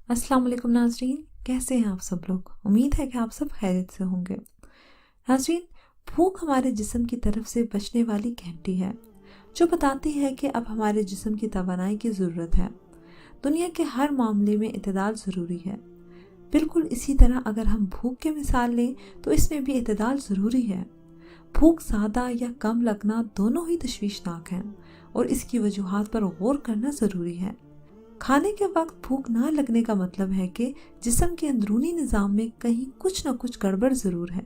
अस्सलाम वालेकुम नाज़रीन, कैसे हैं आप सब लोग। उम्मीद है कि आप सब खैरियत से होंगे। नाज़रीन, भूख हमारे जिस्म की तरफ से बचने वाली घंटी है जो बताती है कि अब हमारे जिस्म की तवानाई की ज़रूरत है। दुनिया के हर मामले में इत्तेदाल ज़रूरी है। बिल्कुल इसी तरह अगर हम भूख की मिसाल लें तो इसमें भी इत्तेदाल ज़रूरी है। भूख ज़्यादा या कम लगना दोनों ही तशवीशनाक हैं और इसकी वजूहात पर गौर करना ज़रूरी है। खाने के वक्त भूख ना लगने का मतलब है कि जिस्म के अंदरूनी निज़ाम में कहीं कुछ न कुछ गड़बड़ ज़रूर है।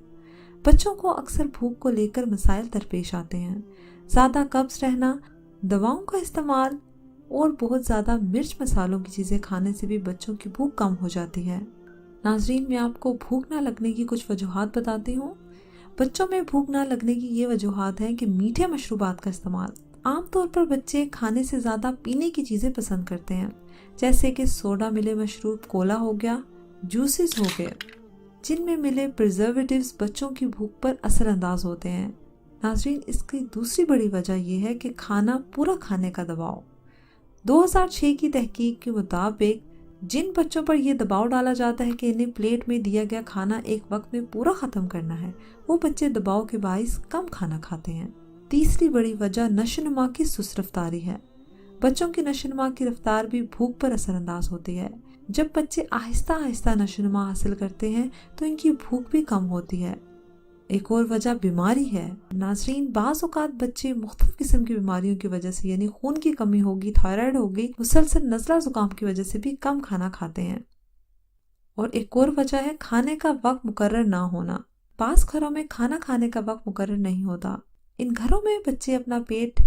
बच्चों को अक्सर भूख को लेकर मसाइल दरपेश आते हैं। ज़्यादा कब्ज़ रहना, दवाओं का इस्तेमाल और बहुत ज़्यादा मिर्च मसालों की चीज़ें खाने से भी बच्चों की भूख कम हो जाती है। नाज़रीन, मैं आपको भूख ना लगने की कुछ वजूहात बताती हूँ। बच्चों में भूख ना लगने की ये वजूहात हैं कि मीठे मशरूबात का इस्तेमाल। आमतौर पर बच्चे खाने से ज़्यादा पीने की चीज़ें पसंद करते हैं, जैसे कि सोडा मिले मशरूब, कोला हो गया, जूसेस हो गए, जिनमें मिले प्रिजर्वेटिव्स बच्चों की भूख पर असरअंदाज होते हैं। नाज़रीन, इसकी दूसरी बड़ी वजह यह है कि खाना पूरा खाने का दबाव। 2006 की तहकीक के मुताबिक जिन बच्चों पर यह दबाव डाला जाता है कि इन्हें प्लेट में दिया गया खाना एक वक्त में पूरा ख़त्म करना है, वो बच्चे दबाव के बाइस कम खाना खाते हैं। तीसरी बड़ी वजह नशोनुमा की सुस्त रफ्तारी है। बच्चों की नशोनुमा की रफ्तार भी भूख पर असरअंदाज होती है। जब बच्चे आहिस्ता आहिस्ता नशोनुमा हासिल करते हैं तो इनकी भूख भी कम होती है। एक और वजह बीमारी है। नाज़रीन, बाज़ औक़ात बच्चे मुख्तलिफ किस्म की बीमारियों की वजह से, यानी खून की कमी होगी, थायराइड होगी, मुसलसल नज़ला ज़ुकाम की वजह से भी कम खाना खाते हैं। और एक और वजह है खाने का वक्त मुकर्रर ना होना। बाज़ घरों में खाना खाने का वक्त मुकर्रर नहीं होता। इन घरों में बच्चे अपना पेट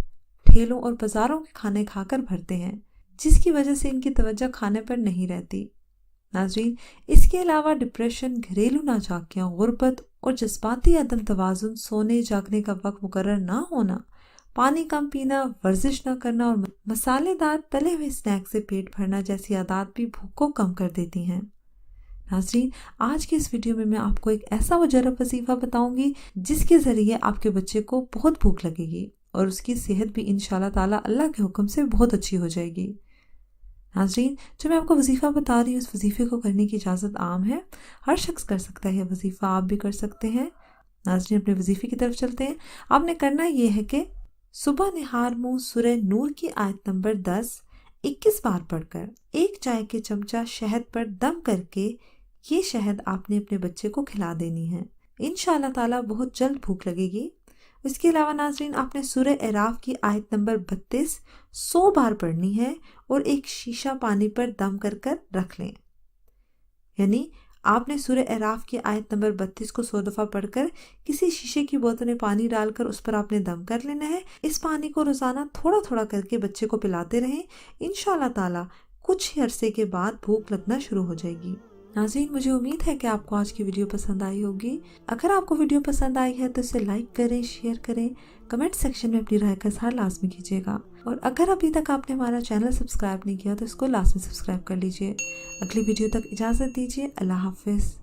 ठेलों और बाज़ारों के खाने खाकर भरते हैं, जिसकी वजह से इनकी तवज्जो खाने पर नहीं रहती। नाज़रीन, इसके अलावा डिप्रेशन, घरेलू नाजाकियाँ, गुर्बत और जज्बाती अदम तवाज़ुन, सोने जागने का वक्त मुकर्रर ना होना, पानी कम पीना, वर्जिश न करना और मसालेदार तले हुए स्नैक से पेट भरना जैसी आदत भी भूख को कम कर देती हैं। नाज़रीन, आज की इस वीडियो में मैं आपको एक ऐसा मुजर्रब वजीफ़ा बताऊंगी जिसके ज़रिए आपके बच्चे को बहुत भूख लगेगी और उसकी सेहत भी इंशाल्लाह ताला अल्लाह के हुक्म से बहुत अच्छी हो जाएगी। नाज़रीन, जो मैं आपको वजीफ़ा बता रही हूँ, उस वजीफ़े को करने की इजाज़त आम है। हर शख्स कर सकता है वजीफ़ा, आप भी कर सकते हैं। नाज़रीन, अपने वजीफ़े की तरफ चलते हैं। आपने करना ये है कि सुबह निहार मुँह सूरह नूर की आयत नंबर 10 21 बार पढ़कर 1 चाय के चमचा शहद पर दम करके ये शहद आपने अपने बच्चे को खिला देनी है। इंशाअल्लाह ताला बहुत जल्द भूख लगेगी। इसके अलावा नाज़रीन, आपने सूरह अराफ की आयत नंबर 32 100 बार पढ़नी है और एक शीशा पानी पर दम कर कर रख लें। यानी आपने सूरह अराफ की आयत नंबर 32 को 100 दफ़ा पढ़कर किसी शीशे की बोतल में पानी डालकर उस पर आपने दम कर लेना है। इस पानी को रोज़ाना थोड़ा थोड़ा करके बच्चे को पिलाते रहें। इंशाअल्लाह ताला कुछ ही अरसे के बाद भूख लगना शुरू हो जाएगी। नाज़रीन, मुझे उम्मीद है कि आपको आज की वीडियो पसंद आई होगी। अगर आपको वीडियो पसंद आई है तो इसे लाइक करें, शेयर करें, कमेंट सेक्शन में अपनी राय का इज़हार लाजमी कीजिएगा। और अगर अभी तक आपने हमारा चैनल सब्सक्राइब नहीं किया तो इसको लाजमी सब्सक्राइब कर लीजिए। अगली वीडियो तक इजाज़त दीजिए। अल्लाह हाफ़िज़।